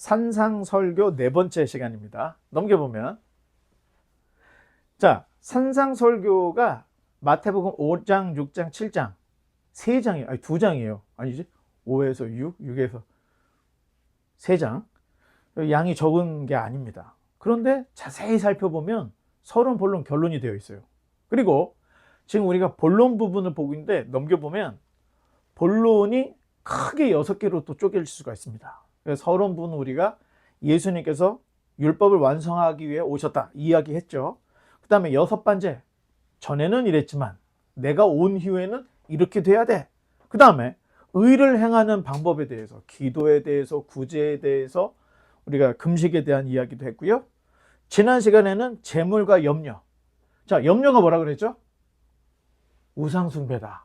산상설교 네 번째 시간입니다. 넘겨보면, 자, 산상설교가 마태복음 5장, 6장, 7장 3장이에요. 아니 2장이에요. 아니지? 5에서 6, 6에서 3장. 양이 적은 게 아닙니다. 그런데 자세히 살펴보면 서론, 본론, 결론이 되어 있어요. 그리고 지금 우리가 본론 부분을 보고 있는데, 넘겨보면 본론이 크게 6개로 또 쪼갤 수가 있습니다. 그래서 서론 부분은 우리가 예수님께서 율법을 완성하기 위해 오셨다 이야기했죠. 그 다음에 6번째, 전에는 이랬지만 내가 온 이후에는 이렇게 돼야 돼. 그 다음에 의를 행하는 방법에 대해서, 기도에 대해서, 구제에 대해서, 우리가 금식에 대한 이야기도 했고요. 지난 시간에는 재물과 염려. 자, 염려가 뭐라 그랬죠? 우상숭배다.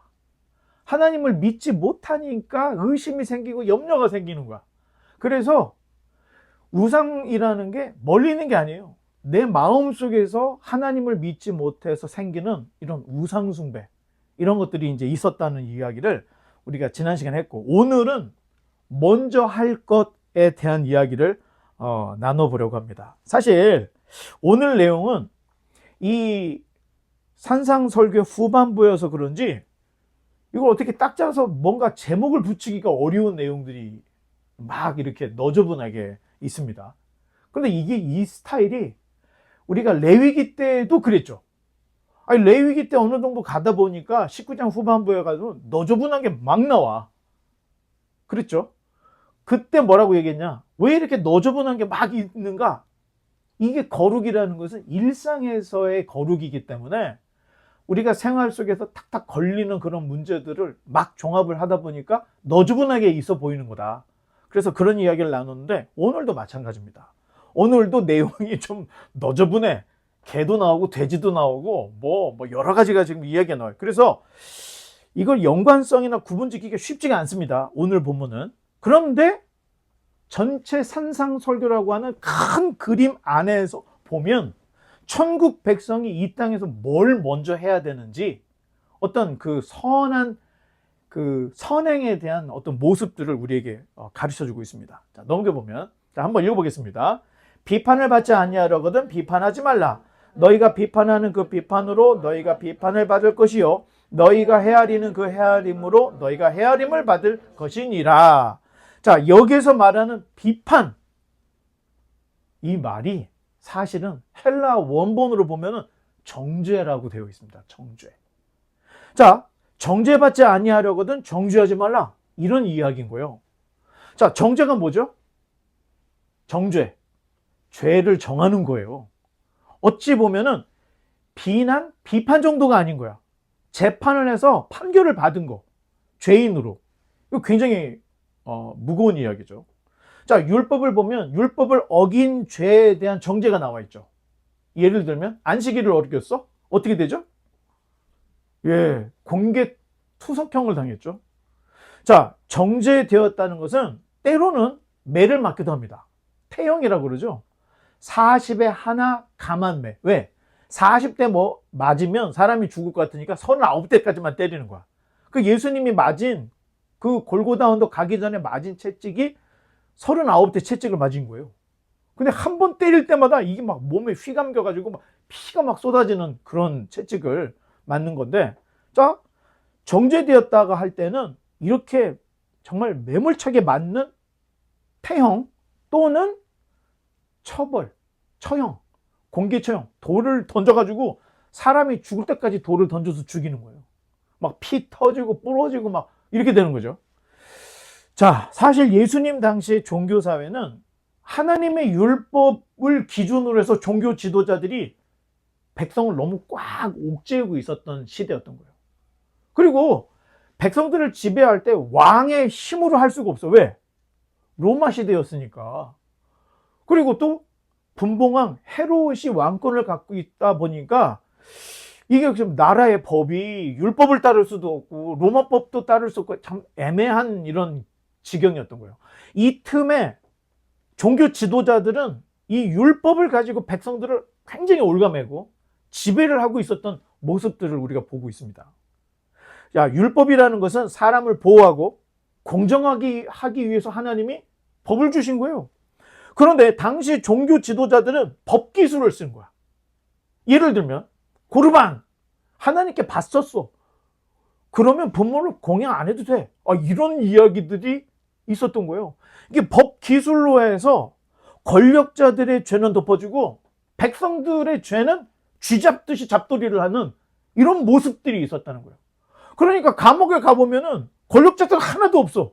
하나님을 믿지 못하니까 의심이 생기고 염려가 생기는 거야. 그래서 우상이라는 게 멀리 있는 게 아니에요. 내 마음속에서 하나님을 믿지 못해서 생기는 이런 우상숭배, 이런 것들이 이제 있었다는 이야기를 우리가 지난 시간에 했고, 오늘은 먼저 할 것에 대한 이야기를 나눠보려고 합니다. 사실 오늘 내용은 이 산상설교 후반부여서 그런지 이걸 어떻게 딱 짜서 뭔가 제목을 붙이기가 어려운 내용들이 막 이렇게 너저분하게 있습니다. 그런데 이 스타일이 우리가 레위기 때도 그랬죠. 아니, 레위기 때 어느 정도 가다 보니까 19장 후반부에 가서 너저분한 게 막 나와. 그랬죠? 그때 뭐라고 얘기했냐? 왜 이렇게 너저분한 게 막 있는가? 이게 거룩이라는 것은 일상에서의 거룩이기 때문에 우리가 생활 속에서 탁탁 걸리는 그런 문제들을 막 종합을 하다 보니까 너저분하게 있어 보이는 거다. 그래서 그런 이야기를 나눴는데, 오늘도 마찬가지입니다. 오늘도 내용이 좀 너저분해. 개도 나오고 돼지도 나오고 뭐 여러 가지가 지금 이야기가 나와요. 그래서 이걸 연관성이나 구분짓기가 쉽지가 않습니다, 오늘 본문은. 그런데 전체 산상설교라고 하는 큰 그림 안에서 보면 천국 백성이 이 땅에서 뭘 먼저 해야 되는지, 어떤 그 선한 그 선행에 대한 어떤 모습들을 우리에게 가르쳐 주고 있습니다. 자, 넘겨보면, 자, 한번 읽어보겠습니다. 비판을 받지 아니하려거든 비판하지 말라. 너희가 비판하는 그 비판으로 너희가 비판을 받을 것이요, 너희가 헤아리는 그 헤아림으로 너희가 헤아림을 받을 것이니라. 자, 여기서 말하는 비판, 이 말이 사실은 헬라 원본으로 보면은 정죄라고 되어 있습니다. 정죄. 자, 정죄받지 아니하려거든 정죄하지 말라, 이런 이야기인 거예요. 자, 정죄가 뭐죠? 정죄, 죄를 정하는 거예요. 어찌 보면은 비난, 비판 정도가 아닌 거야. 재판을 해서 판결을 받은 거, 죄인으로. 이거 굉장히 무거운 이야기죠. 자, 율법을 보면 율법을 어긴 죄에 대한 정죄가 나와 있죠. 예를 들면 안식일을 어겼어? 어떻게 되죠? 예, 공개 투석형을 당했죠. 자, 정죄되었다는 것은 때로는 매를 맞기도 합니다. 태형이라고 그러죠. 40에 하나 감한매. 왜? 40대 뭐 맞으면 사람이 죽을 것 같으니까 39대까지만 때리는 거야. 그 예수님이 맞은 그 골고다 언덕 가기 전에 맞은 채찍이 39대 채찍을 맞은 거예요. 근데 한 번 때릴 때마다 이게 막 몸에 휘감겨가지고 막 피가 막 쏟아지는 그런 채찍을 맞는 건데, 자, 정죄되었다가 할 때는 이렇게 정말 매몰차게 맞는 태형 또는 처벌, 처형, 공개 처형, 돌을 던져가지고 사람이 죽을 때까지 돌을 던져서 죽이는 거예요. 막 피 터지고 부러지고 막 이렇게 되는 거죠. 자, 사실 예수님 당시의 종교사회는 하나님의 율법을 기준으로 해서 종교 지도자들이 백성을 너무 꽉 옥죄고 있었던 시대였던 거예요. 그리고 백성들을 지배할 때 왕의 힘으로 할 수가 없어. 왜? 로마 시대였으니까. 그리고 또 분봉왕 헤롯이 왕권을 갖고 있다 보니까 이게 지금 나라의 법이 율법을 따를 수도 없고 로마법도 따를 수 없고 참 애매한 이런 지경이었던 거예요. 이 틈에 종교 지도자들은 이 율법을 가지고 백성들을 굉장히 올가매고 지배를 하고 있었던 모습들을 우리가 보고 있습니다. 자, 율법이라는 것은 사람을 보호하고 공정하게 하기 위해서 하나님이 법을 주신 거예요. 그런데 당시 종교 지도자들은 법 기술을 쓴 거야. 예를 들면 고르반 하나님께 바쳤어. 그러면 부모를 공양 안 해도 돼. 이런 이야기들이 있었던 거예요. 이게 법 기술로 해서 권력자들의 죄는 덮어주고 백성들의 죄는 쥐잡듯이 잡돌이를 하는 이런 모습들이 있었다는 거예요. 그러니까 감옥에 가보면은 권력자들 하나도 없어.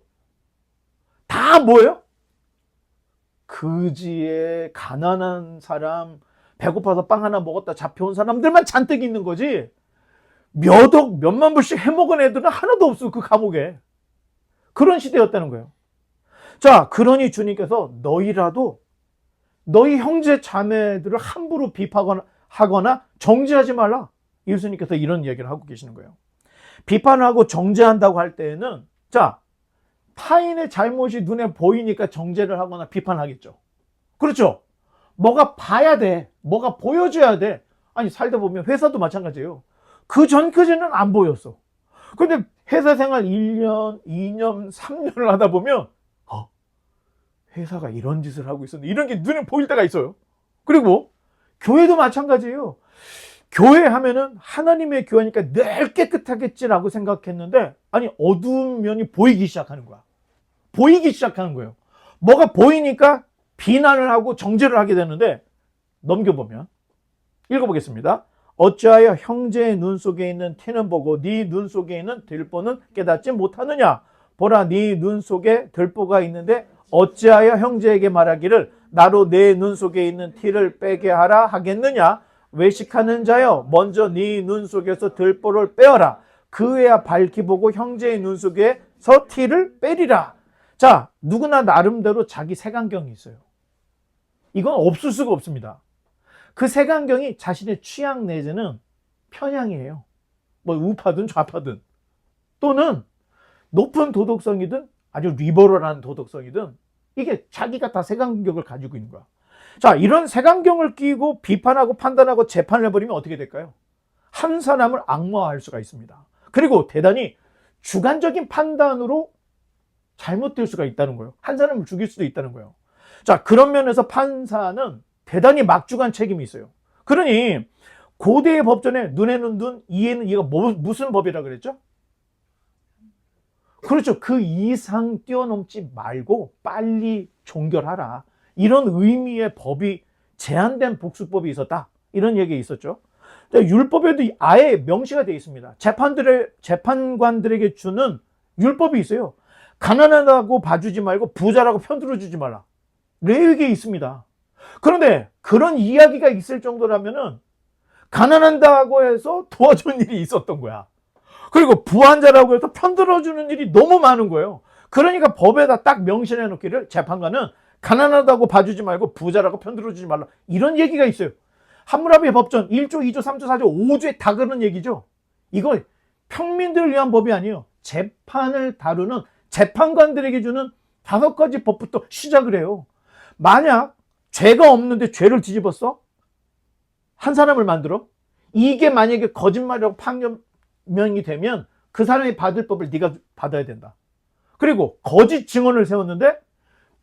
다 뭐예요? 그지에 가난한 사람, 배고파서 빵 하나 먹었다 잡혀온 사람들만 잔뜩 있는 거지, 몇 억, 몇만 불씩 해먹은 애들은 하나도 없어, 그 감옥에. 그런 시대였다는 거예요. 자, 그러니 주님께서 너희라도 너희 형제 자매들을 함부로 비판하거나 정죄하지 말라. 예수님께서 이런 이야기를 하고 계시는 거예요. 비판하고 정죄한다고 할 때에는, 자, 타인의 잘못이 눈에 보이니까 정죄를 하거나 비판하겠죠. 그렇죠? 뭐가 봐야 돼. 뭐가 보여줘야 돼. 아니, 살다 보면 회사도 마찬가지예요. 그 전까지는 안 보였어. 근데 회사 생활 1년, 2년, 3년을 하다 보면 회사가 이런 짓을 하고 있었는데 이런 게 눈에 보일 때가 있어요. 그리고 교회도 마찬가지예요. 교회 하면은 하나님의 교회니까 늘 깨끗하겠지라고 생각했는데, 아니, 어두운 면이 보이기 시작하는 거야. 보이기 시작하는 거예요. 뭐가 보이니까 비난을 하고 정죄를 하게 되는데, 넘겨보면 읽어보겠습니다. 어찌하여 형제의 눈 속에 있는 티는 보고 네 눈 속에 있는 들보는 깨닫지 못하느냐. 보라, 네 눈 속에 들보가 있는데 어찌하여 형제에게 말하기를 나로 내 눈 속에 있는 티를 빼게 하라 하겠느냐. 외식하는 자여, 먼저 네 눈 속에서 들보를 빼어라. 그에야 밝히 보고 형제의 눈 속에서 티를 빼리라. 자, 누구나 나름대로 자기 색안경이 있어요. 이건 없을 수가 없습니다. 그 색안경이 자신의 취향 내지는 편향이에요. 뭐 우파든 좌파든, 또는 높은 도덕성이든 아주 리버럴한 도덕성이든, 이게 자기가 다 색안경을 가지고 있는 거야. 자, 이런 색안경을 끼고 비판하고 판단하고 재판을 해버리면 어떻게 될까요? 한 사람을 악마화할 수가 있습니다. 그리고 대단히 주관적인 판단으로 잘못될 수가 있다는 거예요. 한 사람을 죽일 수도 있다는 거예요. 자, 그런 면에서 판사는 대단히 막중한 책임이 있어요. 그러니 고대의 법전에 눈에는 눈, 이에는 이가 무슨 법이라 그랬죠? 그렇죠. 그 이상 뛰어넘지 말고 빨리 종결하라. 이런 의미의 법이, 제한된 복수법이 있었다. 이런 얘기 있었죠. 율법에도 아예 명시가 되어 있습니다. 재판관들에게 주는 율법이 있어요. 가난하다고 봐주지 말고 부자라고 편들어주지 말라. 레위기에 있습니다. 그런데 그런 이야기가 있을 정도라면은 가난한다고 해서 도와주는 일이 있었던 거야. 그리고 부한자라고 해서 편들어주는 일이 너무 많은 거예요. 그러니까 법에다 딱 명시해 놓기를, 재판관은 가난하다고 봐주지 말고 부자라고 편들어주지 말라. 이런 얘기가 있어요. 함무라비 법전 1조, 2조, 3조, 4조, 5조에 다 그런 얘기죠. 이거 평민들을 위한 법이 아니에요. 재판을 다루는 재판관들에게 주는 5가지 법부터 시작을 해요. 만약 죄가 없는데 죄를 뒤집었어? 한 사람을 만들어? 이게 만약에 거짓말이라고 판명이 되면 그 사람이 받을 법을 네가 받아야 된다. 그리고 거짓 증언을 세웠는데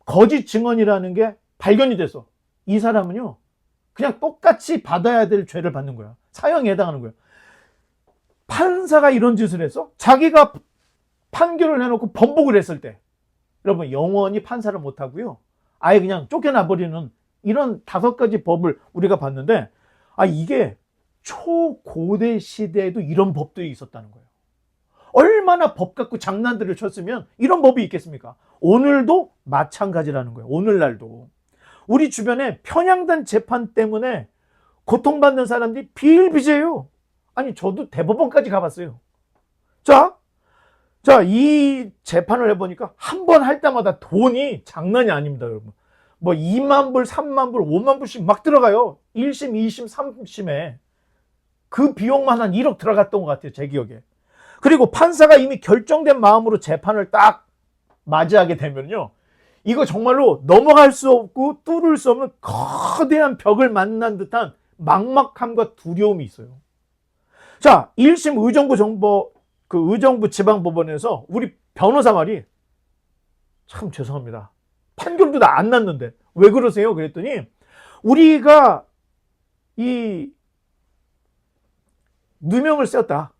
거짓 증언이라는 게 발견이 돼서 이 사람은요, 그냥 똑같이 받아야 될 죄를 받는 거야. 사형에 해당하는 거야. 판사가 이런 짓을 해서 자기가 판결을 해놓고 번복을 했을 때, 여러분, 영원히 판사를 못하고요, 아예 그냥 쫓겨나버리는 이런 5가지 법을 우리가 봤는데, 이게 초고대 시대에도 이런 법들이 있었다는 거예요. 얼마나 법 갖고 장난들을 쳤으면 이런 법이 있겠습니까? 오늘도 마찬가지라는 거예요. 오늘날도 우리 주변에 편향된 재판 때문에 고통받는 사람들이 비일비재해요. 아니, 저도 대법원까지 가봤어요. 자, 이 재판을 해보니까 한 번 할 때마다 돈이 장난이 아닙니다, 여러분. 뭐 2만 불, 3만 불, 5만 불씩 막 들어가요. 1심, 2심, 3심에. 그 비용만 한 1억 들어갔던 것 같아요, 제 기억에. 그리고 판사가 이미 결정된 마음으로 재판을 딱 맞이하게 되면요, 이거 정말로 넘어갈 수 없고 뚫을 수 없는 거대한 벽을 만난 듯한 막막함과 두려움이 있어요. 자, 1심 의정부 지방법원에서 우리 변호사 말이, 참 죄송합니다, 판결도 다 안 났는데 왜 그러세요? 그랬더니 우리가 이 누명을 썼다.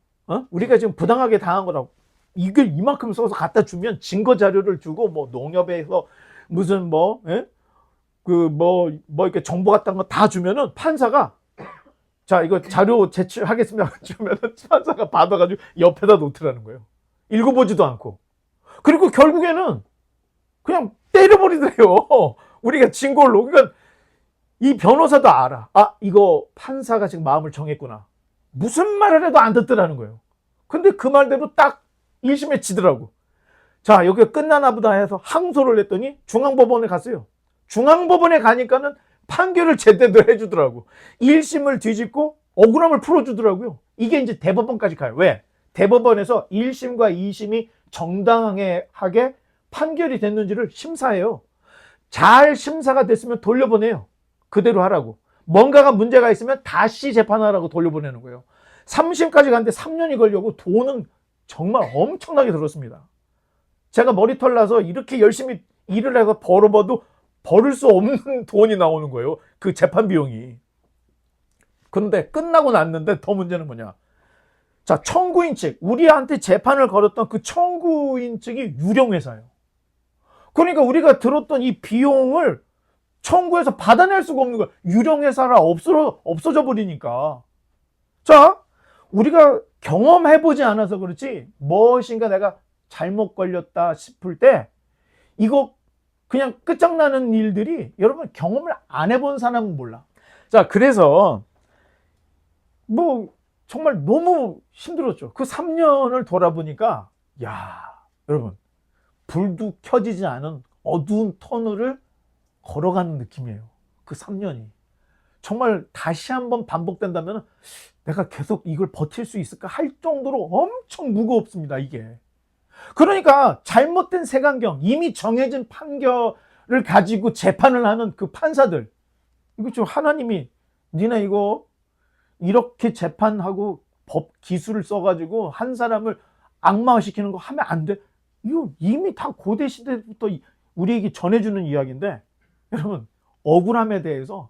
우리가 지금 부당하게 당한 거라고. 이걸 이만큼 써서 갖다 주면 증거 자료를 주고 뭐 농협에서 무슨 이렇게 정보 같은 거 다 주면은 판사가 자, 이거 자료 제출하겠습니다. 주면은 판사가 받아가지고 옆에다 놓더라는 거예요. 읽어보지도 않고. 그리고 결국에는 그냥 때려버리더래요. 우리가 진 걸로. 그러니까 이 변호사도 알아. 아, 이거 판사가 지금 마음을 정했구나. 무슨 말을 해도 안 듣더라는 거예요. 근데 그 말대로 딱 1심에 지더라고. 자, 여기가 끝나나 보다 해서 항소를 했더니 중앙법원에 갔어요. 중앙법원에 가니까는 판결을 제대로 해주더라고. 1심을 뒤집고 억울함을 풀어주더라고요. 이게 이제 대법원까지 가요. 왜? 대법원에서 1심과 2심이 정당하게 판결이 됐는지를 심사해요. 잘 심사가 됐으면 돌려보내요. 그대로 하라고. 뭔가가 문제가 있으면 다시 재판하라고 돌려보내는 거예요. 3심까지 갔는데 3년이 걸려고 돈은 정말 엄청나게 들었습니다. 제가 머리털 나서 이렇게 열심히 일을 해서 벌어봐도 벌을 수 없는 돈이 나오는 거예요. 그 재판 비용이. 그런데 끝나고 났는데 더 문제는 뭐냐. 자, 청구인 측. 우리한테 재판을 걸었던 그 청구인 측이 유령회사예요. 그러니까 우리가 들었던 이 비용을 청구해서 받아낼 수가 없는 거예요. 유령회사라 없어져 버리니까. 자, 우리가 경험해보지 않아서 그렇지 무엇인가 내가 잘못 걸렸다 싶을 때 이거 그냥 끝장나는 일들이 여러분 경험을 안 해본 사람은 몰라. 자, 그래서 뭐 정말 너무 힘들었죠. 그 3년을 돌아보니까 야, 여러분 불도 켜지지 않은 어두운 터널을 걸어가는 느낌이에요. 그 3년이. 정말 다시 한번 반복된다면 내가 계속 이걸 버틸 수 있을까 할 정도로 엄청 무겁습니다, 이게. 그러니까 잘못된 색안경, 이미 정해진 판결을 가지고 재판을 하는 그 판사들. 이거 좀 하나님이 니네 이거 이렇게 재판하고 법 기술을 써가지고 한 사람을 악마화시키는 거 하면 안 돼. 이거 이미 다 고대 시대부터 우리에게 전해주는 이야기인데 여러분 억울함에 대해서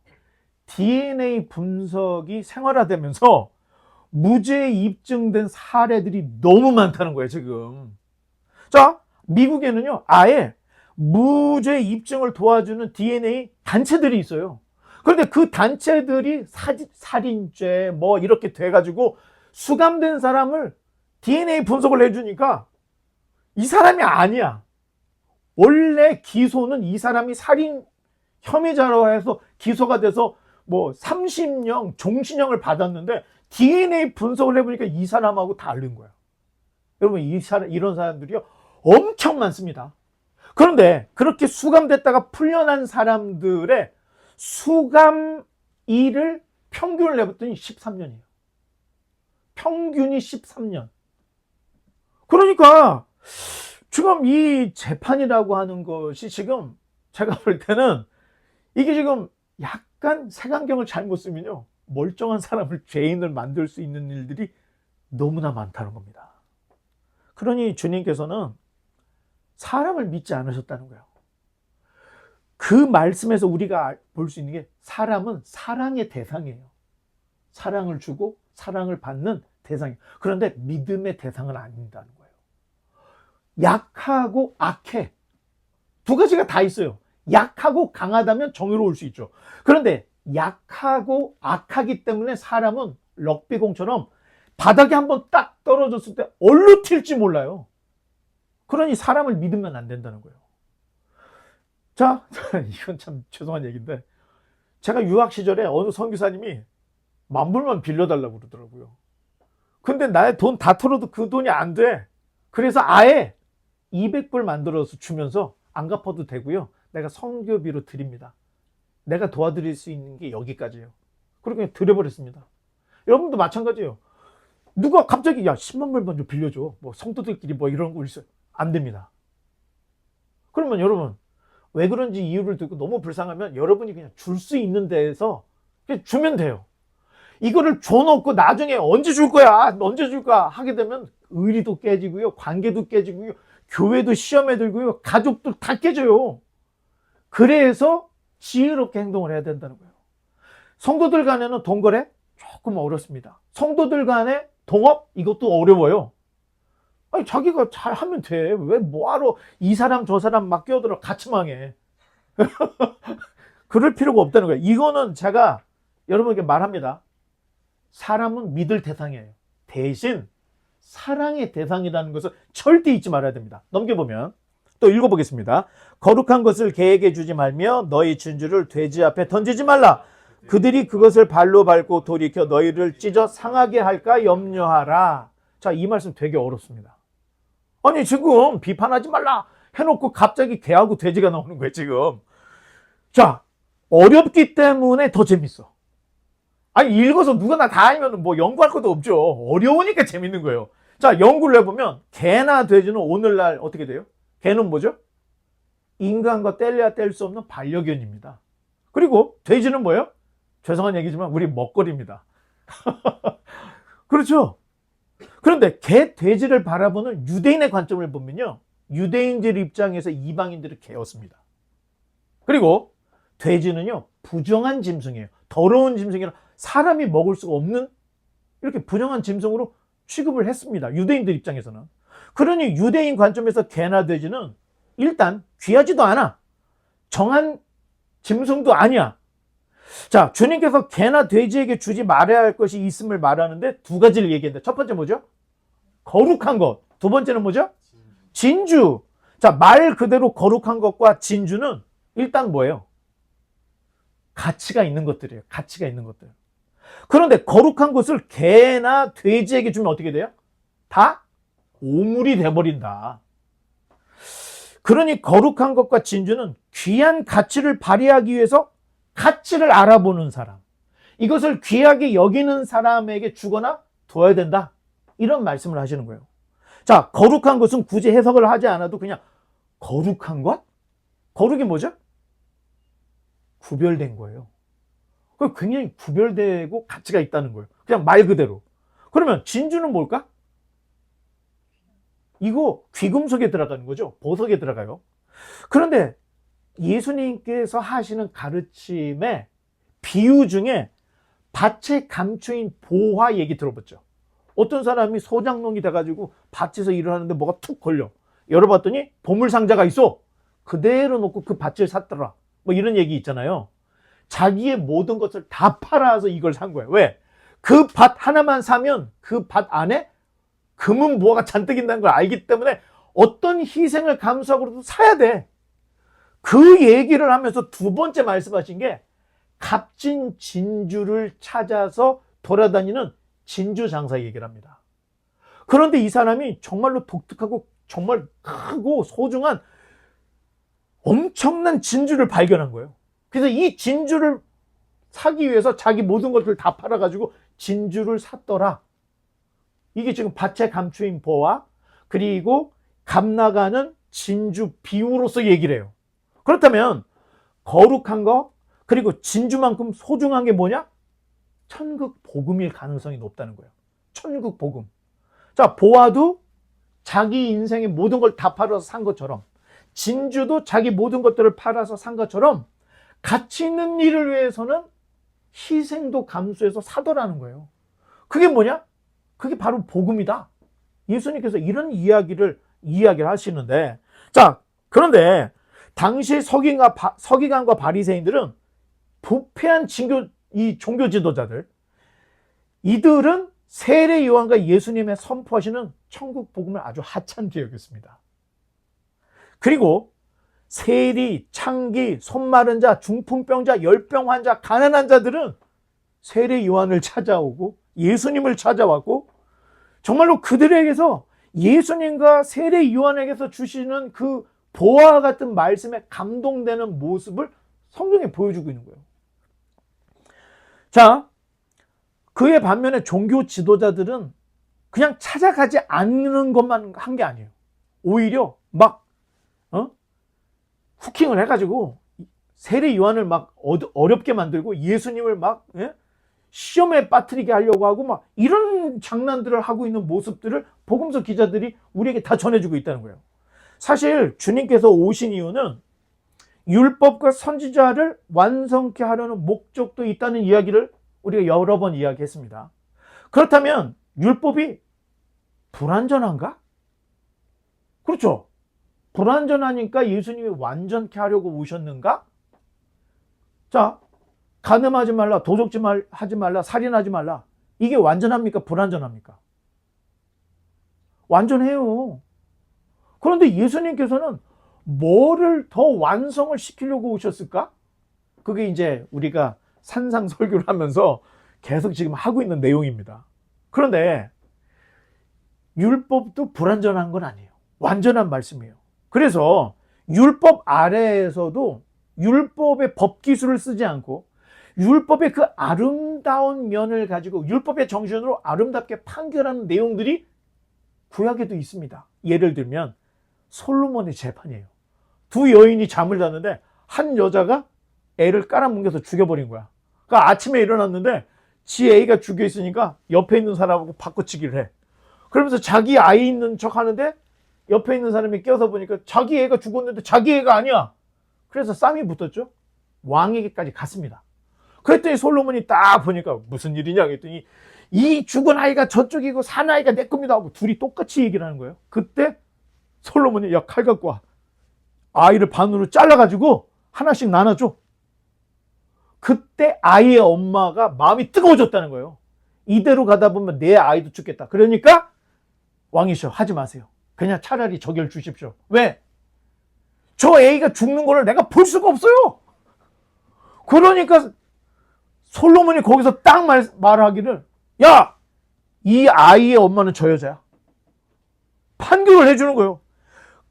DNA 분석이 생활화되면서 무죄 입증된 사례들이 너무 많다는 거예요, 지금. 자, 미국에는요, 아예 무죄 입증을 도와주는 DNA 단체들이 있어요. 그런데 그 단체들이 살인죄 뭐 이렇게 돼가지고 수감된 사람을 DNA 분석을 해주니까 이 사람이 아니야. 원래 기소는 이 사람이 살인 혐의자로 해서 기소가 돼서 뭐 30년 종신형을 받았는데 DNA 분석을 해보니까 이 사람하고 다른 거야. 여러분 이런 사람들이요 엄청 많습니다. 그런데 그렇게 수감됐다가 풀려난 사람들의 수감일을 평균을 내봤더니 13년이에요. 평균이 13년. 그러니까 지금 이 재판이라고 하는 것이 지금 제가 볼 때는 이게 지금 약간 색안경을 잘못 쓰면요 멀쩡한 사람을 죄인을 만들 수 있는 일들이 너무나 많다는 겁니다. 그러니 주님께서는 사람을 믿지 않으셨다는 거예요. 그 말씀에서 우리가 볼 수 있는 게 사람은 사랑의 대상이에요. 사랑을 주고 사랑을 받는 대상이에요. 그런데 믿음의 대상은 아닌다는 거예요. 약하고 악해. 두 가지가 다 있어요. 약하고 강하다면 정의로울 수 있죠. 그런데 약하고 악하기 때문에 사람은 럭비공처럼 바닥에 한번 딱 떨어졌을 때 얼로 튈지 몰라요. 그러니 사람을 믿으면 안 된다는 거예요. 자, 이건 참 죄송한 얘기인데 제가 유학 시절에 어느 선교사님이 10,000불만 빌려달라고 그러더라고요. 근데 나의 돈 다 털어도 그 돈이 안 돼. 그래서 아예 200불 만들어서 주면서 안 갚아도 되고요. 내가 선교비로 드립니다. 내가 도와드릴 수 있는 게 여기까지예요. 그리고 그냥 드려버렸습니다. 여러분도 마찬가지예요. 누가 갑자기 야 10만 불 먼저 빌려줘. 뭐 성도들끼리 뭐 이런 거 있어요. 안 됩니다. 그러면 여러분 왜 그런지 이유를 듣고 너무 불쌍하면 여러분이 그냥 줄 수 있는 데에서 그냥 주면 돼요. 이거를 줘놓고 나중에 언제 줄 거야? 언제 줄 거야? 하게 되면 의리도 깨지고요. 관계도 깨지고요. 교회도 시험에 들고요. 가족도 다 깨져요. 그래서 지혜롭게 행동을 해야 된다는 거예요. 성도들 간에는 동거래 조금 어렵습니다. 성도들 간에 동업 이것도 어려워요. 아니 자기가 잘하면 돼. 왜 뭐하러 이 사람 저 사람 막 끼어들어 같이 망해. 그럴 필요가 없다는 거예요. 이거는 제가 여러분에게 말합니다. 사람은 믿을 대상이에요. 대신 사랑의 대상이라는 것을 절대 잊지 말아야 됩니다. 넘겨보면 또 읽어보겠습니다. 거룩한 것을 개에게 주지 말며 너희 진주를 돼지 앞에 던지지 말라. 그들이 그것을 발로 밟고 돌이켜 너희를 찢어 상하게 할까 염려하라. 자, 이 말씀 되게 어렵습니다. 아니 지금 비판하지 말라 해놓고 갑자기 개하고 돼지가 나오는 거예요 지금. 자, 어렵기 때문에 더 재밌어. 아니 읽어서 누구나 다 알면 뭐 연구할 것도 없죠. 어려우니까 재밌는 거예요. 자, 연구를 해보면 개나 돼지는 오늘날 어떻게 돼요? 개는 뭐죠? 인간과 뗄래야 뗄 수 없는 반려견입니다. 그리고 돼지는 뭐예요? 죄송한 얘기지만 우리 먹거리입니다. 그렇죠? 그런데 개, 돼지를 바라보는 유대인의 관점을 보면요, 유대인들 입장에서 이방인들을 개였습니다. 그리고 돼지는요 부정한 짐승이에요. 더러운 짐승이라 사람이 먹을 수가 없는 이렇게 부정한 짐승으로 취급을 했습니다. 유대인들 입장에서는. 그러니 유대인 관점에서 개나 돼지는 일단 귀하지도 않아. 정한 짐승도 아니야. 자, 주님께서 개나 돼지에게 주지 말아야 할 것이 있음을 말하는데 두 가지를 얘기했는데 첫 번째 뭐죠? 거룩한 것. 두 번째는 뭐죠? 진주. 자, 말 그대로 거룩한 것과 진주는 일단 뭐예요? 가치가 있는 것들이에요. 가치가 있는 것들. 그런데 거룩한 것을 개나 돼지에게 주면 어떻게 돼요? 다 오물이 돼버린다. 그러니 거룩한 것과 진주는 귀한 가치를 발휘하기 위해서 가치를 알아보는 사람, 이것을 귀하게 여기는 사람에게 주거나 둬야 된다. 이런 말씀을 하시는 거예요. 자, 거룩한 것은 굳이 해석을 하지 않아도 그냥 거룩한 것? 거룩이 뭐죠? 구별된 거예요. 굉장히 구별되고 가치가 있다는 거예요. 그냥 말 그대로. 그러면 진주는 뭘까? 이거 귀금속에 들어가는 거죠. 보석에 들어가요. 그런데 예수님께서 하시는 가르침의 비유 중에 밭에 감추인 보화 얘기 들어봤죠. 어떤 사람이 소장농이 돼가지고 밭에서 일을 하는데 뭐가 툭 걸려. 열어봤더니 보물상자가 있어. 그대로 놓고 그 밭을 샀더라. 뭐 이런 얘기 있잖아요. 자기의 모든 것을 다 팔아서 이걸 산 거예요. 왜? 그 밭 하나만 사면 그 밭 안에 금은 보화가 잔뜩 있다는 걸 알기 때문에 어떤 희생을 감수하고도 사야 돼. 그 얘기를 하면서 두 번째 말씀하신 게 값진 진주를 찾아서 돌아다니는 진주 장사 얘기를 합니다. 그런데 이 사람이 정말로 독특하고 정말 크고 소중한 엄청난 진주를 발견한 거예요. 그래서 이 진주를 사기 위해서 자기 모든 것을 다 팔아가지고 진주를 샀더라. 이게 지금 밭에 감추인 보화 그리고 값나가는 진주 비유로서 얘기를 해요. 그렇다면 거룩한 거 그리고 진주만큼 소중한 게 뭐냐? 천국 복음일 가능성이 높다는 거예요. 천국 복음. 자, 보화도 자기 인생의 모든 걸 다 팔아서 산 것처럼 진주도 자기 모든 것들을 팔아서 산 것처럼 가치 있는 일을 위해서는 희생도 감수해서 사더라는 거예요. 그게 뭐냐? 그게 바로 복음이다. 예수님께서 이런 이야기를 하시는데, 자, 그런데 당시 서기관과 바리새인들은 부패한 이 종교 지도자들, 이들은 세례 요한과 예수님의 선포하시는 천국 복음을 아주 하찮게 여겼습니다. 그리고 세리, 창기, 손 마른 자, 중풍병자, 열병 환자, 가난한 자들은 세례 요한을 찾아오고 예수님을 찾아왔고 정말로 그들에게서 예수님과 세례 요한에게서 주시는 그 보화 같은 말씀에 감동되는 모습을 성경에 보여주고 있는 거예요. 자, 그의 반면에 종교 지도자들은 그냥 찾아가지 않는 것만 한 게 아니에요. 오히려 막 후킹을 해가지고 세례 요한을 막 어렵게 만들고 예수님을 막 시험에 빠뜨리게 하려고 하고 막 이런 장난들을 하고 있는 모습들을 복음서 기자들이 우리에게 다 전해주고 있다는 거예요. 사실 주님께서 오신 이유는 율법과 선지자를 완성케 하려는 목적도 있다는 이야기를 우리가 여러 번 이야기했습니다. 그렇다면 율법이 불완전한가? 그렇죠. 불완전하니까 예수님이 완전케 하려고 오셨는가? 자, 간음하지 말라, 하지 말라, 살인하지 말라. 이게 완전합니까? 불완전합니까? 완전해요. 그런데 예수님께서는 뭐를 더 완성을 시키려고 오셨을까? 그게 이제 우리가 산상설교를 하면서 계속 지금 하고 있는 내용입니다. 그런데 율법도 불완전한 건 아니에요. 완전한 말씀이에요. 그래서 율법 아래에서도 율법의 법기술을 쓰지 않고 율법의 그 아름다운 면을 가지고 율법의 정신으로 아름답게 판결하는 내용들이 구약에도 있습니다. 예를 들면 솔로몬의 재판이에요. 두 여인이 잠을 잤는데 한 여자가 애를 깔아뭉개서 죽여버린 거야. 그러니까 아침에 일어났는데 지 애가 죽여 있으니까 옆에 있는 사람하고 바꿔치기를 해. 그러면서 자기 아이 있는 척 하는데 옆에 있는 사람이 껴서 보니까 자기 애가 죽었는데 자기 애가 아니야. 그래서 싸움이 붙었죠. 왕에게까지 갔습니다. 그랬더니 솔로몬이 딱 보니까 무슨 일이냐 했더니 이 죽은 아이가 저쪽이고 산 아이가 내 겁니다 하고 둘이 똑같이 얘기를 하는 거예요. 그때 솔로몬이 야, 칼 갖고 와. 아이를 반으로 잘라가지고 하나씩 나눠줘. 그때 아이의 엄마가 마음이 뜨거워졌다는 거예요. 이대로 가다 보면 내 아이도 죽겠다. 그러니까 왕이시여 하지 마세요. 그냥 차라리 저기를 주십시오. 왜? 저 애가 죽는 거를 내가 볼 수가 없어요. 그러니까 솔로몬이 거기서 딱 말하기를 야! 이 아이의 엄마는 저 여자야. 판결을 해주는 거예요.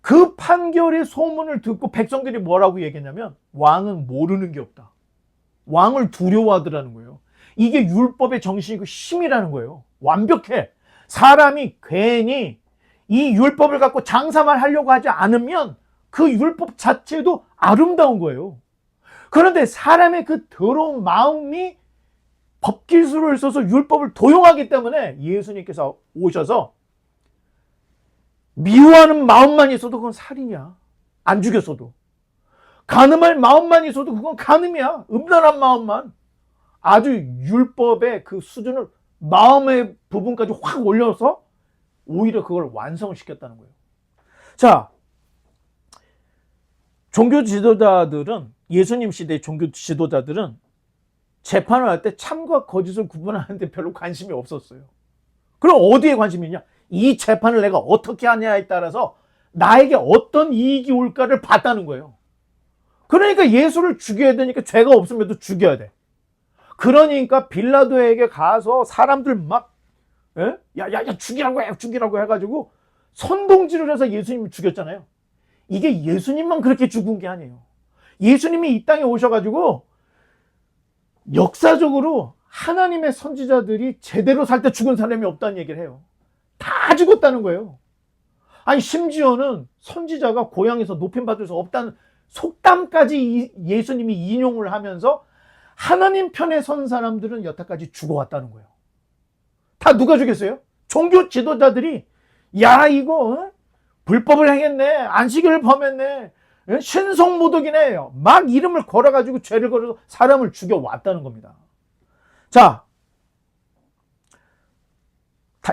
그 판결의 소문을 듣고 백성들이 뭐라고 얘기했냐면 왕은 모르는 게 없다. 왕을 두려워하더라는 거예요. 이게 율법의 정신이고 힘이라는 거예요. 완벽해. 사람이 괜히 이 율법을 갖고 장사만 하려고 하지 않으면 그 율법 자체도 아름다운 거예요. 그런데 사람의 그 더러운 마음이 법기술을 써서 율법을 도용하기 때문에 예수님께서 오셔서 미워하는 마음만 있어도 그건 살인이야. 안 죽였어도. 간음할 마음만 있어도 그건 간음이야. 음란한 마음만. 아주 율법의 그 수준을 마음의 부분까지 확 올려서 오히려 그걸 완성을 시켰다는 거예요. 자, 종교 지도자들은, 예수님 시대의 종교 지도자들은 재판을 할 때 참과 거짓을 구분하는데 별로 관심이 없었어요. 그럼 어디에 관심이 있냐? 이 재판을 내가 어떻게 하냐에 따라서 나에게 어떤 이익이 올까를 봤다는 거예요. 그러니까 예수를 죽여야 되니까 죄가 없음에도 죽여야 돼. 그러니까 빌라도에게 가서 사람들 막 야야야 죽이라고 해가지고 선동질을 해서 예수님을 죽였잖아요. 이게 예수님만 그렇게 죽은 게 아니에요. 예수님이 이 땅에 오셔가지고 역사적으로 하나님의 선지자들이 제대로 살 때 죽은 사람이 없다는 얘기를 해요. 다 죽었다는 거예요. 아니 심지어는 선지자가 고향에서 높임받을 수 없다는 속담까지 예수님이 인용을 하면서 하나님 편에 선 사람들은 여태까지 죽어왔다는 거예요. 다 누가 죽였어요? 종교 지도자들이 야 이거 불법을 행했네, 안식일을 범했네, 신성모독이네 막 이름을 걸어가지고 죄를 걸어서 사람을 죽여왔다는 겁니다. 자,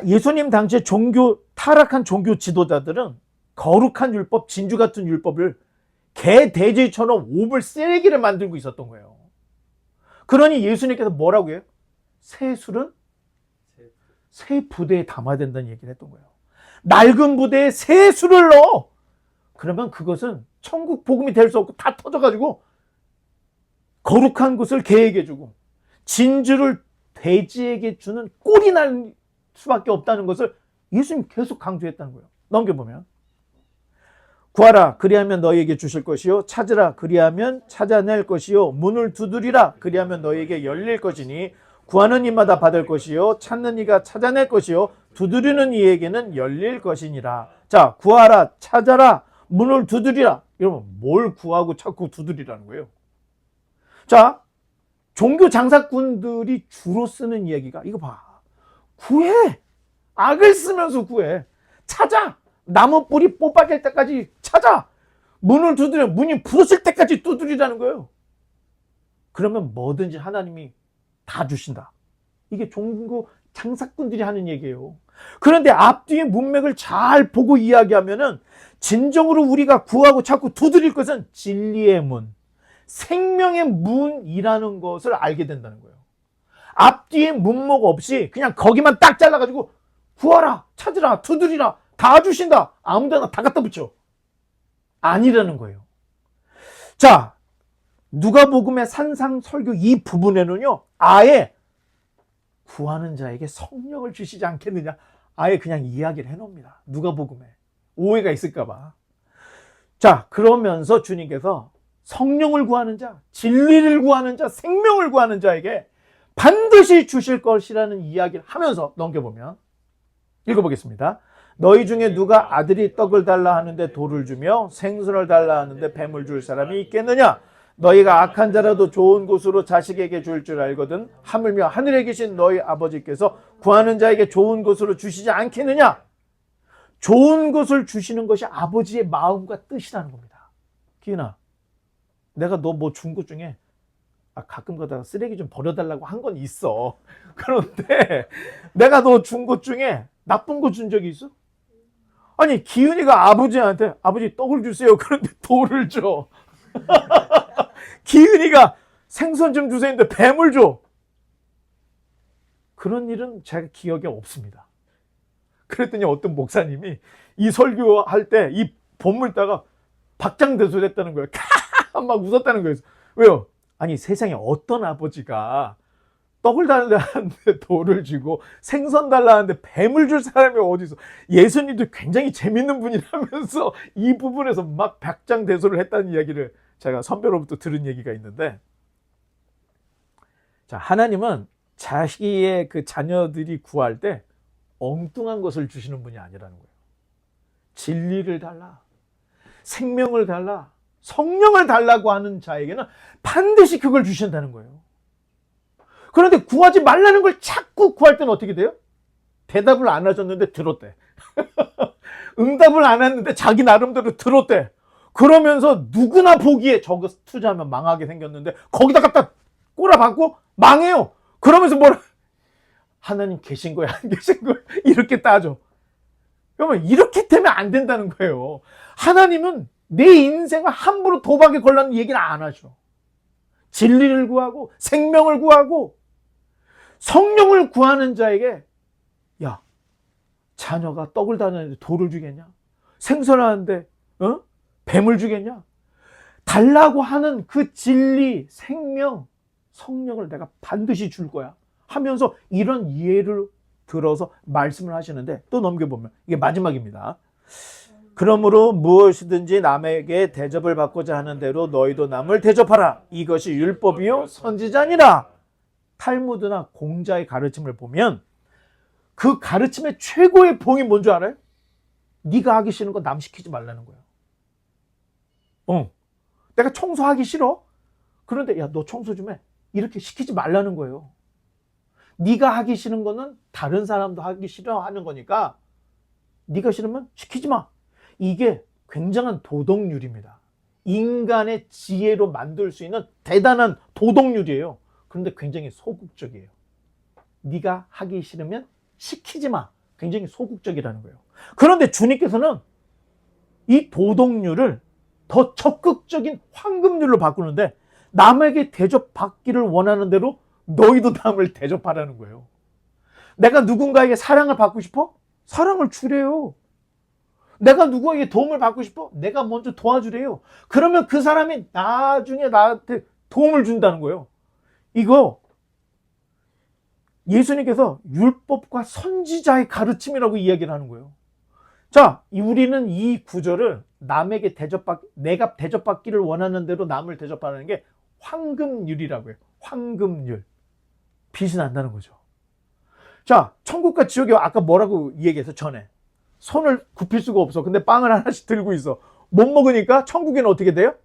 예수님 당시에 타락한 종교 지도자들은 거룩한 율법, 진주 같은 율법을 개 돼지처럼 오물 쓰레기를 만들고 있었던 거예요. 그러니 예수님께서 뭐라고 해요? 새 술은 새 부대에 담아야 된다는 얘기를 했던 거예요. 낡은 부대에 새 술을 넣어. 그러면 그것은 천국 복음이 될 수 없고 다 터져가지고 거룩한 것을 개에게 주고 진주를 돼지에게 주는 꼴이 날 수밖에 없다는 것을 예수님 계속 강조했다는 거예요. 넘겨보면 구하라 그리하면 너희에게 주실 것이요 찾으라 그리하면 찾아낼 것이요 문을 두드리라 그리하면 너희에게 열릴 것이니 구하는 이마다 받을 것이요 찾는 이가 찾아낼 것이요 두드리는 이에게는 열릴 것이니라. 자, 구하라 찾아라 문을 두드리라. 여러분 뭘 구하고 찾고 두드리라는 거예요? 자, 종교 장사꾼들이 주로 쓰는 이야기가 이거 봐. 구해. 악을 쓰면서 구해. 찾아. 나무 뿌리 뽑아낼 때까지 찾아. 문을 두드려 문이 부서질 때까지 두드리라는 거예요. 그러면 뭐든지 하나님이 다 주신다. 이게 종교 장사꾼들이 하는 얘기예요. 그런데 앞뒤의 문맥을 잘 보고 이야기하면은 진정으로 우리가 구하고 찾고 두드릴 것은 진리의 문, 생명의 문이라는 것을 알게 된다는 거예요. 앞뒤에 문목 없이 그냥 거기만 딱 잘라가지고 구하라, 찾으라, 두드리라, 다 주신다. 아무데나 다 갖다 붙여. 아니라는 거예요. 자, 누가복음의 산상설교 이 부분에는요, 아예 구하는 자에게 성령을 주시지 않겠느냐, 아예 그냥 이야기를 해놓습니다. 누가복음에. 오해가 있을까봐. 자, 그러면서 주님께서 성령을 구하는 자, 진리를 구하는 자, 생명을 구하는 자에게 반드시 주실 것이라는 이야기를 하면서 넘겨보면, 읽어보겠습니다. 너희 중에 누가 아들이 떡을 달라 하는데 돌을 주며 생선을 달라 하는데 뱀을 줄 사람이 있겠느냐? 너희가 악한 자라도 좋은 곳으로 자식에게 줄 줄 알거든 하물며 하늘에 계신 너희 아버지께서 구하는 자에게 좋은 곳으로 주시지 않겠느냐? 좋은 것을 주시는 것이 아버지의 마음과 뜻이라는 겁니다. 기은아, 내가 너 뭐 준 것 중에 가끔 가다가 쓰레기 좀 버려달라고 한 건 있어. 그런데 내가 너 준 것 중에 나쁜 거 준 적이 있어? 아니, 기은이가 아버지한테 아버지 떡을 주세요. 그런데 돌을 줘. 기은이가 생선 좀 주세요 했는데 뱀을 줘. 그런 일은 제가 기억에 없습니다. 그랬더니 어떤 목사님이 이 설교할 때 이 본문 따가 박장대소했다는 거예요. 막 웃었다는 거예요. 왜요? 아니, 세상에 어떤 아버지가 떡을 달라는데 돌을 주고 생선 달라는데 뱀을 줄 사람이 어디 있어? 예수님도 굉장히 재밌는 분이라면서 이 부분에서 막 박장대소를 했다는 이야기를 제가 선배로부터 들은 얘기가 있는데, 자, 하나님은 자기의 그 자녀들이 구할 때 엉뚱한 것을 주시는 분이 아니라는 거예요. 진리를 달라, 생명을 달라, 성령을 달라고 하는 자에게는 반드시 그걸 주신다는 거예요. 그런데 구하지 말라는 걸 자꾸 구할 때는 어떻게 돼요? 대답을 안 하셨는데 들었대. 응답을 안 했는데 자기 나름대로 들었대. 그러면서 누구나 보기에 저거 투자하면 망하게 생겼는데 거기다 갖다 꼬라박고 망해요. 그러면서 뭐라, 하나님 계신 거야 안 계신 거야 이렇게 따져. 그러면 이렇게 되면 안 된다는 거예요. 하나님은 내 인생을 함부로 도박에 걸라는 얘기는 안 하죠. 진리를 구하고 생명을 구하고 성령을 구하는 자에게, 야, 자녀가 떡을 다는데 돌을 주겠냐? 생선하는데 뱀을 주겠냐? 달라고 하는 그 진리, 생명, 성령을 내가 반드시 줄 거야 하면서 이런 예를 들어서 말씀을 하시는데, 또 넘겨보면 이게 마지막입니다. 그러므로 무엇이든지 남에게 대접을 받고자 하는 대로 너희도 남을 대접하라. 이것이 율법이요 선지자니라. 탈무드나 공자의 가르침을 보면 그 가르침의 최고의 봉이 뭔 줄 알아요? 네가 하기 싫은 거 남 시키지 말라는 거예요. 내가 청소하기 싫어? 그런데 야, 너 청소 좀 해. 이렇게 시키지 말라는 거예요. 네가 하기 싫은 거는 다른 사람도 하기 싫어하는 거니까 네가 싫으면 시키지 마. 이게 굉장한 도덕률입니다. 인간의 지혜로 만들 수 있는 대단한 도덕률이에요. 그런데 굉장히 소극적이에요. 네가 하기 싫으면 시키지 마. 굉장히 소극적이라는 거예요. 그런데 주님께서는 이 도덕률을 더 적극적인 황금률로 바꾸는데, 남에게 대접받기를 원하는 대로 너희도 남을 대접하라는 거예요. 내가 누군가에게 사랑을 받고 싶어? 사랑을 주래요. 내가 누구에게 도움을 받고 싶어? 내가 먼저 도와주래요. 그러면 그 사람이 나중에 나한테 도움을 준다는 거예요. 이거 예수님께서 율법과 선지자의 가르침이라고 이야기를 하는 거예요. 자, 우리는 이 구절을 남에게 내가 대접받기를 원하는 대로 남을 대접하는 게 황금률이라고 해요. 황금률. 빛이 난다는 거죠. 자, 천국과 지옥이 아까 뭐라고 얘기해서 전에 손을 굽힐 수가 없어. 근데 빵을 하나씩 들고 있어. 못 먹으니까 천국에는 어떻게 돼요?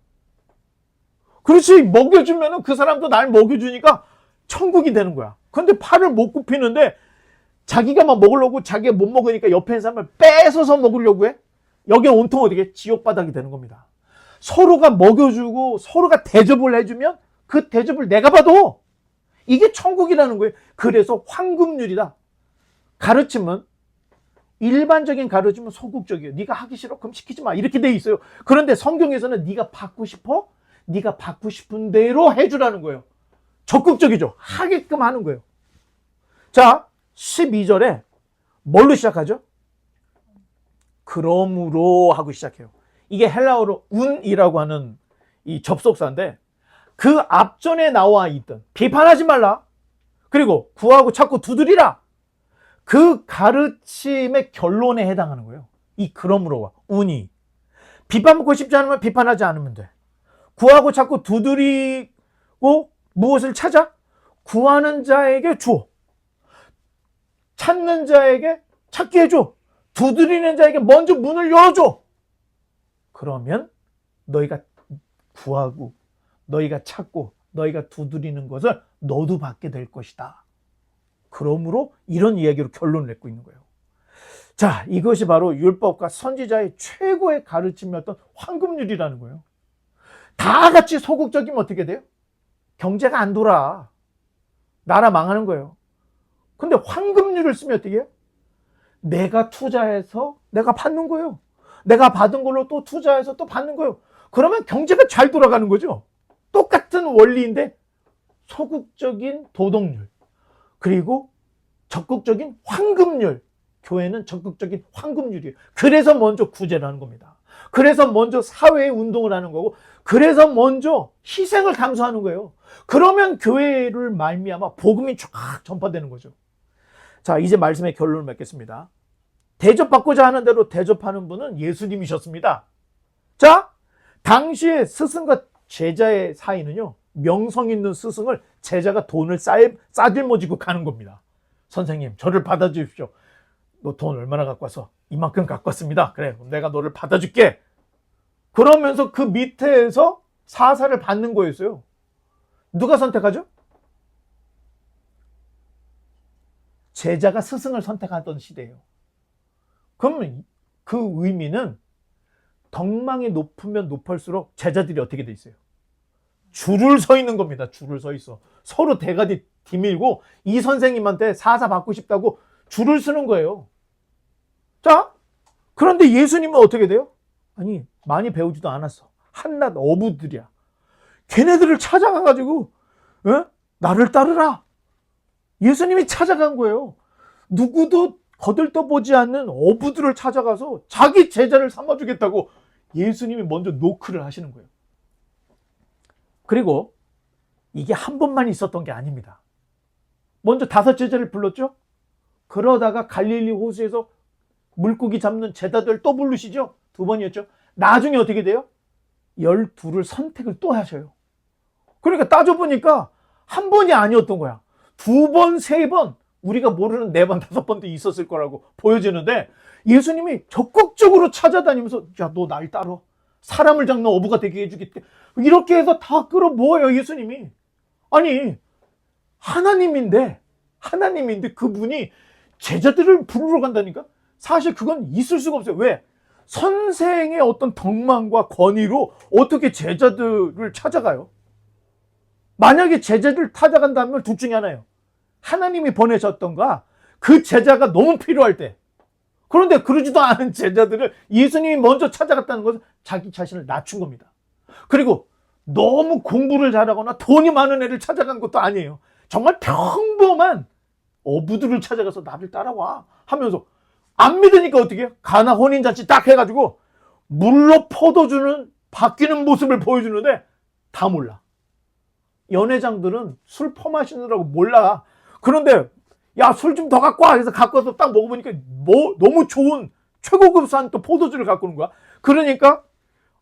그렇지, 먹여주면 그 사람도 날 먹여주니까 천국이 되는 거야. 근데 팔을 못 굽히는데 자기가 막 먹으려고, 자기가 못 먹으니까 옆에 있는 사람을 뺏어서 먹으려고 해. 여기에 온통 어떻게 지옥 바닥이 되는 겁니다. 서로가 먹여주고 서로가 대접을 해주면 그 대접을 내가 받아. 이게 천국이라는 거예요. 그래서 황금률이다. 가르침은 일반적인 가르침은 소극적이에요. 네가 하기 싫어? 그럼 시키지 마. 이렇게 돼 있어요. 그런데 성경에서는 네가 받고 싶어? 네가 받고 싶은 대로 해주라는 거예요. 적극적이죠. 하게끔 하는 거예요. 자, 12절에 뭘로 시작하죠? 그러므로 하고 시작해요. 이게 헬라어로 운이라고 하는 이 접속사인데 그 앞전에 나와 있던 비판하지 말라. 그리고 구하고 찾고 두드리라. 그 가르침의 결론에 해당하는 거예요. 이 그러므로와 운이. 비판받고 싶지 않으면 비판하지 않으면 돼. 구하고 찾고 두드리고 무엇을 찾아? 구하는 자에게 줘. 찾는 자에게 찾게 해줘. 두드리는 자에게 먼저 문을 열어줘. 그러면 너희가 구하고 너희가 찾고 너희가 두드리는 것을 너도 받게 될 것이다. 그러므로 이런 이야기로 결론을 맺고 있는 거예요. 자, 이것이 바로 율법과 선지자의 최고의 가르침이었던 황금률이라는 거예요. 다 같이 소극적이면 어떻게 돼요? 경제가 안 돌아. 나라 망하는 거예요. 근데 황금률을 쓰면 어떻게 해요? 내가 투자해서 내가 받는 거예요. 내가 받은 걸로 또 투자해서 또 받는 거예요. 그러면 경제가 잘 돌아가는 거죠. 똑같은 원리인데 소극적인 도덕률, 그리고 적극적인 황금률. 교회는 적극적인 황금률이에요. 그래서 먼저 구제를 하는 겁니다. 그래서 먼저 사회의 운동을 하는 거고, 그래서 먼저 희생을 감수하는 거예요. 그러면 교회를 말미암아 복음이 쫙 전파되는 거죠. 자, 이제 말씀의 결론을 맺겠습니다. 대접받고자 하는 대로 대접하는 분은 예수님이셨습니다. 자, 당시에 스승과 제자의 사이는요, 명성 있는 스승을 제자가 돈을 싸질머지고 가는 겁니다. 선생님, 저를 받아주십시오. 너 돈 얼마나 갖고 와서? 이만큼 갖고 왔습니다. 그래, 내가 너를 받아줄게. 그러면서 그 밑에서 사사를 받는 거였어요. 누가 선택하죠? 제자가 스승을 선택하던 시대예요. 그러면 그 의미는 덕망이 높으면 높을수록 제자들이 어떻게 돼 있어요? 줄을 서 있는 겁니다. 줄을 서 있어. 서로 대가리 디밀고 이 선생님한테 사사 받고 싶다고 줄을 서는 거예요. 자, 그런데 예수님은 어떻게 돼요? 아니, 많이 배우지도 않았어. 한낱 어부들이야. 걔네들을 찾아가가지고 나를 따르라. 예수님이 찾아간 거예요. 누구도 거들떠보지 않는 어부들을 찾아가서 자기 제자를 삼아주겠다고 예수님이 먼저 노크를 하시는 거예요. 그리고 이게 한 번만 있었던 게 아닙니다. 먼저 5 제자를 불렀죠. 그러다가 갈릴리 호수에서 물고기 잡는 제자들 또 부르시죠. 2번이었죠. 나중에 어떻게 돼요? 12를 선택을 또 하셔요. 그러니까 따져보니까 한 번이 아니었던 거야. 2번, 3번, 우리가 모르는 4번, 5번도 있었을 거라고 보여지는데 예수님이 적극적으로 찾아다니면서 야, 너 날 따라. 사람을 잡는 어부가 되게 해주겠대. 이렇게 해서 다 끌어모아요, 예수님이. 아니, 하나님인데 그분이 제자들을 부르러 간다니까? 사실 그건 있을 수가 없어요. 왜? 선생의 어떤 덕망과 권위로 어떻게 제자들을 찾아가요? 만약에 제자들을 찾아간다면 둘 중에 하나예요. 하나님이 보내셨던가 그 제자가 너무 필요할 때. 그런데 그러지도 않은 제자들을 예수님이 먼저 찾아갔다는 것은 자기 자신을 낮춘 겁니다. 그리고 너무 공부를 잘하거나 돈이 많은 애를 찾아간 것도 아니에요. 정말 평범한 어부들을 찾아가서 나를 따라와 하면서 안 믿으니까 어떻게 해요? 가나 혼인잔치 딱 해가지고 물로 퍼도주는 바뀌는 모습을 보여주는데 다 몰라. 연회장들은 술 퍼마시느라고 몰라. 그런데 야, 술 좀 더 갖고 와. 그래서 갖고 와서 딱 먹어보니까 너무 좋은 최고급산 또 포도주를 갖고 오는 거야. 그러니까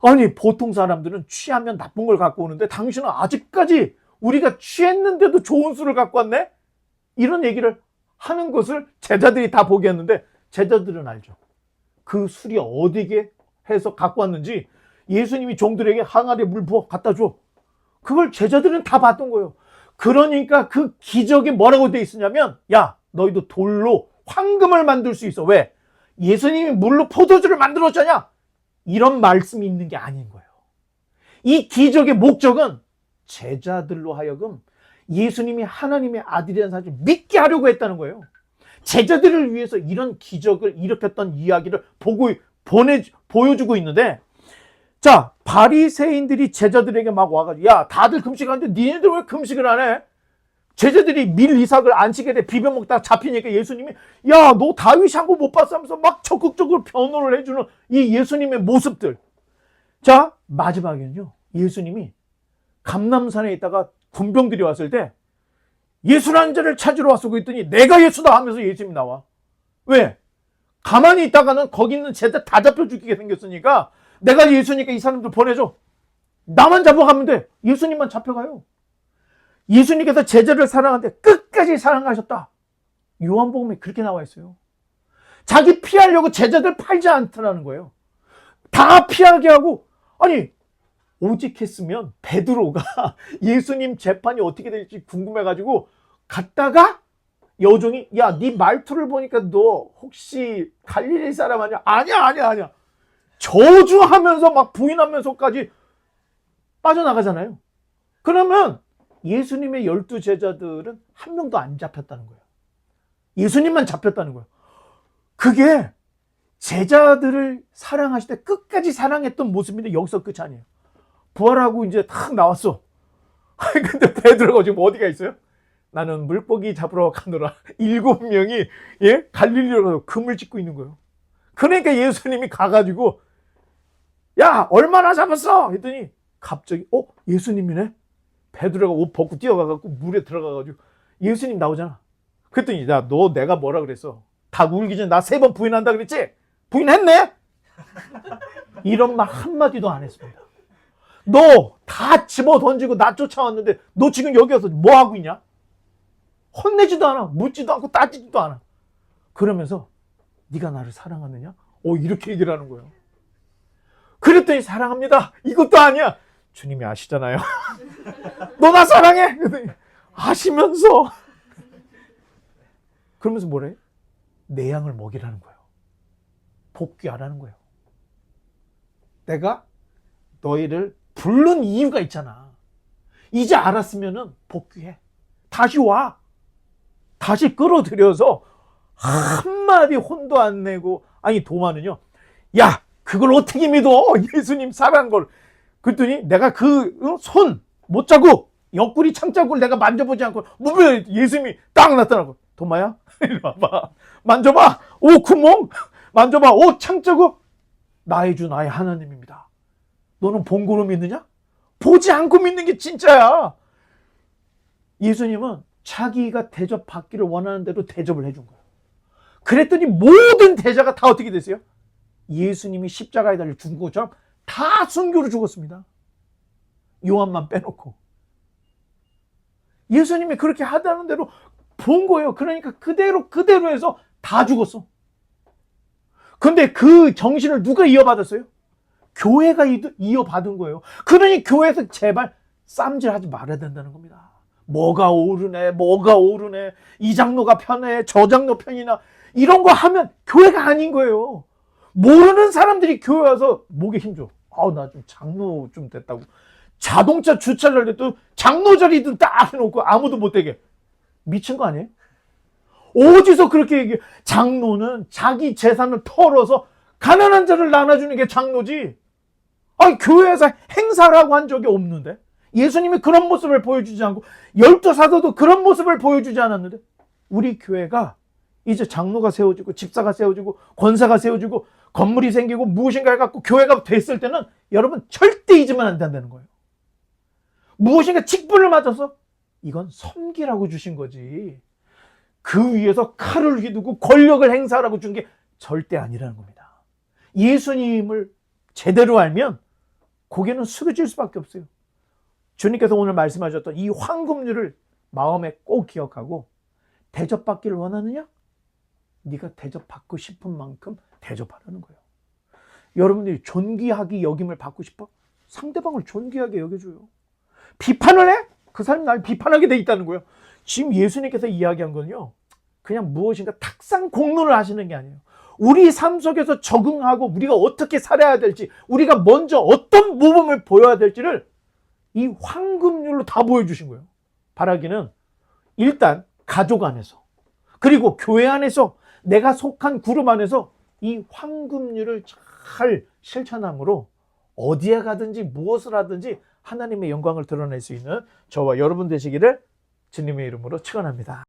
아니, 보통 사람들은 취하면 나쁜 걸 갖고 오는데 당신은 아직까지 우리가 취했는데도 좋은 술을 갖고 왔네? 이런 얘기를 하는 것을 제자들이 다 보게 했는데 제자들은 알죠. 그 술이 어디게 해서 갖고 왔는지 예수님이 종들에게 항아리에 물 부어 갖다 줘. 그걸 제자들은 다 봤던 거예요. 그러니까 그 기적이 뭐라고 돼 있으냐면 야, 너희도 돌로 황금을 만들 수 있어. 왜? 예수님이 물로 포도주를 만들었잖아. 이런 말씀이 있는 게 아닌 거예요. 이 기적의 목적은 제자들로 하여금 예수님이 하나님의 아들이라는 사실을 믿게 하려고 했다는 거예요. 제자들을 위해서 이런 기적을 일으켰던 이야기를 보여주고 있는데, 자, 바리새인들이 제자들에게 막 와가지고, 야, 다들 금식하는데 니네들 왜 금식을 안 해? 제자들이 밀 이삭을 안식일에 비벼 먹다가 잡히니까 예수님이, 야, 너 다윗이 한 거 못 봤어? 하면서 막 적극적으로 변호를 해주는 이 예수님의 모습들. 자, 마지막에는요, 예수님이 감람산에 있다가 군병들이 왔을 때 예수라는 자를 찾으러 왔어 그랬더니 내가 예수다 하면서 예수님이 나와. 왜? 가만히 있다가는 거기 있는 제자 다 잡혀 죽이게 생겼으니까 내가 예수니까 이 사람들 보내줘. 나만 잡아가면 돼. 예수님만 잡혀가요. 예수님께서 제자를 사랑하는데 끝까지 사랑하셨다. 요한복음에 그렇게 나와 있어요. 자기 피하려고 제자들 팔지 않더라는 거예요. 다 피하게 하고, 아니 오직 했으면 베드로가 예수님 재판이 어떻게 될지 궁금해가지고 갔다가 여종이, 야, 네 말투를 보니까 너 혹시 갈릴리 사람 아니야? 아니야. 저주하면서 막 부인하면서까지 빠져나가잖아요. 그러면 예수님의 12 제자들은 한 명도 안 잡혔다는 거예요. 예수님만 잡혔다는 거예요. 그게 제자들을 사랑하실 때 끝까지 사랑했던 모습인데 여기서 끝이 아니에요. 부활하고 이제 탁 나왔어. 근데 베드로가 지금 어디가 있어요? 나는 물고기 잡으러 가노라. 7명이 갈릴리로 가서 금을 찢고 있는 거예요. 그러니까 예수님이 가가지고, 야, 얼마나 잡았어? 했더니 갑자기 예수님이네. 베드로가 옷 벗고 뛰어가갖고 물에 들어가가지고 예수님 나오잖아. 그랬더니, 야, 너 내가 뭐라 그랬어? 다 울기 전에 나 3번 부인한다 그랬지? 부인했네? 이런 말 한마디도 안 했습니다. 너 다 집어 던지고 나 쫓아왔는데 너 지금 여기 와서 뭐 하고 있냐? 혼내지도 않아. 묻지도 않고 따지지도 않아. 그러면서 네가 나를 사랑하느냐? 이렇게 얘기를 하는 거예요. 그랬더니 사랑합니다. 이것도 아니야. 주님이 아시잖아요. 너 나 사랑해. 아시면서 그러면서 뭐래? 내 양을 먹이라는 거예요. 복귀하라는 거예요. 내가 너희를 부른 이유가 있잖아. 이제 알았으면은 복귀해. 다시 와. 다시 끌어들여서 한마디 혼도 안 내고, 아니 도마는요, 야, 그걸 어떻게 믿어? 예수님 사랑한 걸. 그랬더니 내가 그 손 못자국, 옆구리 창자국을 내가 만져보지 않고 몸에 예수님이 딱 나타나고, 도마야, 이리 와봐. 만져봐. 구멍. 만져봐. 창자국. 나의 주 나의 하나님입니다. 너는 본 거로 믿느냐? 보지 않고 믿는 게 진짜야. 예수님은 자기가 대접받기를 원하는 대로 대접을 해준 거예요. 그랬더니 모든 대자가 다 어떻게 됐어요? 예수님이 십자가에 달려 죽은 것처럼 다 순교로 죽었습니다. 요한만 빼놓고. 예수님이 그렇게 하다는 대로 본 거예요. 그러니까 그대로 해서 다 죽었어. 근데 그 정신을 누가 이어받았어요? 교회가 이어받은 거예요. 그러니 교회에서 제발 쌈질하지 말아야 된다는 겁니다. 뭐가 오르네, 이 장로가 편해, 저 장로 편이나, 이런 거 하면 교회가 아닌 거예요. 모르는 사람들이 교회 와서 목에 힘줘. 나 좀 장로 좀 됐다고. 자동차 주차를 해도 장로 자리도 딱 해놓고 아무도 못 되게. 미친 거 아니에요? 어디서 그렇게 얘기해? 장로는 자기 재산을 털어서 가난한 자를 나눠주는 게 장로지. 교회에서 행사라고 한 적이 없는데. 예수님이 그런 모습을 보여주지 않고 12 사도도 그런 모습을 보여주지 않았는데, 우리 교회가 이제 장로가 세워지고 집사가 세워지고 권사가 세워지고 건물이 생기고 무엇인가 해갖고 교회가 됐을 때는 여러분 절대 잊으면 안 된다는 거예요. 무엇인가 직분을 맞아서 이건 섬기라고 주신 거지, 그 위에서 칼을 휘두고 권력을 행사하라고 준 게 절대 아니라는 겁니다. 예수님을 제대로 알면 고개는 숙여질 수밖에 없어요. 주님께서 오늘 말씀하셨던 이 황금률을 마음에 꼭 기억하고, 대접받기를 원하느냐? 네가 대접받고 싶은 만큼 대접하라는 거예요. 여러분들이 존귀하게 여김을 받고 싶어? 상대방을 존귀하게 여겨줘요. 비판을 해? 그 사람이 날 비판하게 돼 있다는 거예요. 지금 예수님께서 이야기한 건요, 그냥 무엇인가 탁상 공론을 하시는 게 아니에요. 우리 삶 속에서 적응하고 우리가 어떻게 살아야 될지, 우리가 먼저 어떤 모범을 보여야 될지를 이 황금률로 다 보여주신 거예요. 바라기는 일단 가족 안에서, 그리고 교회 안에서, 내가 속한 그룹 안에서 이 황금률을 잘 실천함으로 어디에 가든지 무엇을 하든지 하나님의 영광을 드러낼 수 있는 저와 여러분 되시기를 주님의 이름으로 축원합니다.